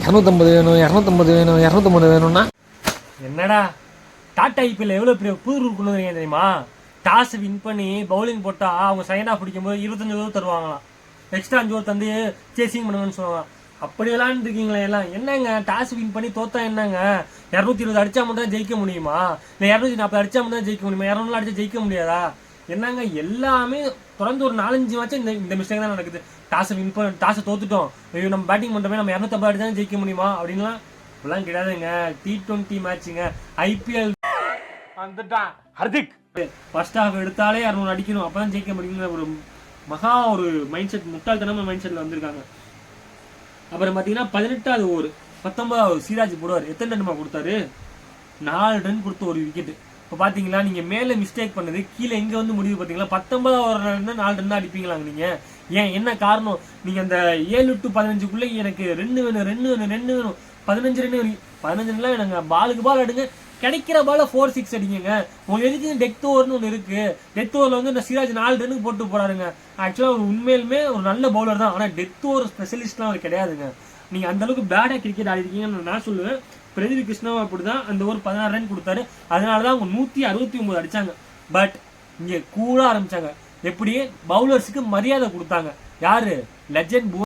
250 வேணும் 250 வேணும் 250 வேணும்னா என்னடா டாடா ஐபிஎல் எவ்வளோ பெரிய புது ரூல் கொண்டு வரீங்க தெரியுமா? டாஸ் வின் பண்ணி பவுலிங் போட்டால் அவங்க சைன் ஆஃப் பிடிக்கும்போது 25 ஓவர் தருவாங்களாம். எக்ஸ்ட்ரா 5 ஓவர் தந்து சேசிங் பண்ணுங்கன்னு சொல்லுவாங்க. அப்படி விளாண்டுருக்கீங்களே எல்லாம். என்னங்க டாஸ் வின் பண்ணி தோத்தா என்னங்க? 220 அடிச்சா மட்டும் தான் ஜெயிக்க முடியுமா? இல்லை 240 அடிச்சா மட்டும் தான் ஜெயிக்க முடியுமா? 200 அடிச்சா ஜெயிக்க முடியாதா? என்னங்க எல்லாமே தொடர்ந்து ஒரு 4-5 மேட்ச் இந்த மிஸ்டேக் தான் நடக்குது. டாஸை தோத்துட்டோம், நம்ம பேட்டிங் பண்ணுறோமே, நம்ம 250 அடிச்சா ஜெயிக்க முடியுமா அப்படின்லாம் இப்பெல்லாம் கிடையாதுங்க. T20 மேட்சுங்க. ஐபிஎல் வந்துட்டான் ஹர்திக் ஃபர்ஸ்ட் ஹாஃப் எடுத்தாலே 200 அடிக்கணும், அப்பதான் ஜெயிக்க முடியுங்கிற ஒரு மைண்ட் செட், முட்டாள்தனமான மைண்ட் செட்ல வந்திருக்காங்க. அப்புறம் பாத்தீங்கன்னா 18வது ஓவர் 19வது சிராஜ் போடுவார். எத்தனை ரன்மா கொடுத்தாரு? 4 ரன் கொடுத்து ஒரு விக்கெட். இப்போ பாத்தீங்களா, நீங்க மேல மிஸ்டேக் பண்ணது கீழே எங்க வந்து முடிவு பாத்தீங்களா? 19வது ரன் 4 ரன் அடிப்பீங்களாங்க நீங்க. ஏன் என்ன காரணம்? நீங்க அந்த 7 to 15க்குள்ள எனக்கு 2 வேணும் 15 ரன் வேணும். 15 ரன்லாம் எனக்கு பாலுக்கு பால் அடுங்க, கிடைக்கிற பால 4-6 அடிங்க. உங்களுக்கு எதுக்கு டெத் ஓவர்னு ஒன்று இருக்கு? டெத் ஓவர்ல வந்து இந்த சிராஜ் 4 ரன்னுக்கு போட்டு போறாருங்க. ஆக்சுவலா ஒரு உண்மையிலுமே ஒரு நல்ல பவுலர் தான், ஆனா டெத் ஓவர் ஸ்பெஷலிஸ்ட்லாம் அவர் கிடையாதுங்க. நீங்க அந்த அளவுக்கு பேடா கிரிக்கெட் ஆடி இருக்கீங்கன்னு நான் சொல்லுவேன். பிரதிவி கிருஷ்ணாவும் அப்படிதான். அந்த ஒரு 16 ரன் கொடுத்தாரு, அதனாலதான் அவங்க 169 அடிச்சாங்க. பட் இங்க கூட ஆரம்பிச்சாங்க. எப்படி பவுலர்ஸுக்கு மரியாதை கொடுத்தாங்க. யாரு? லெஜெண்ட்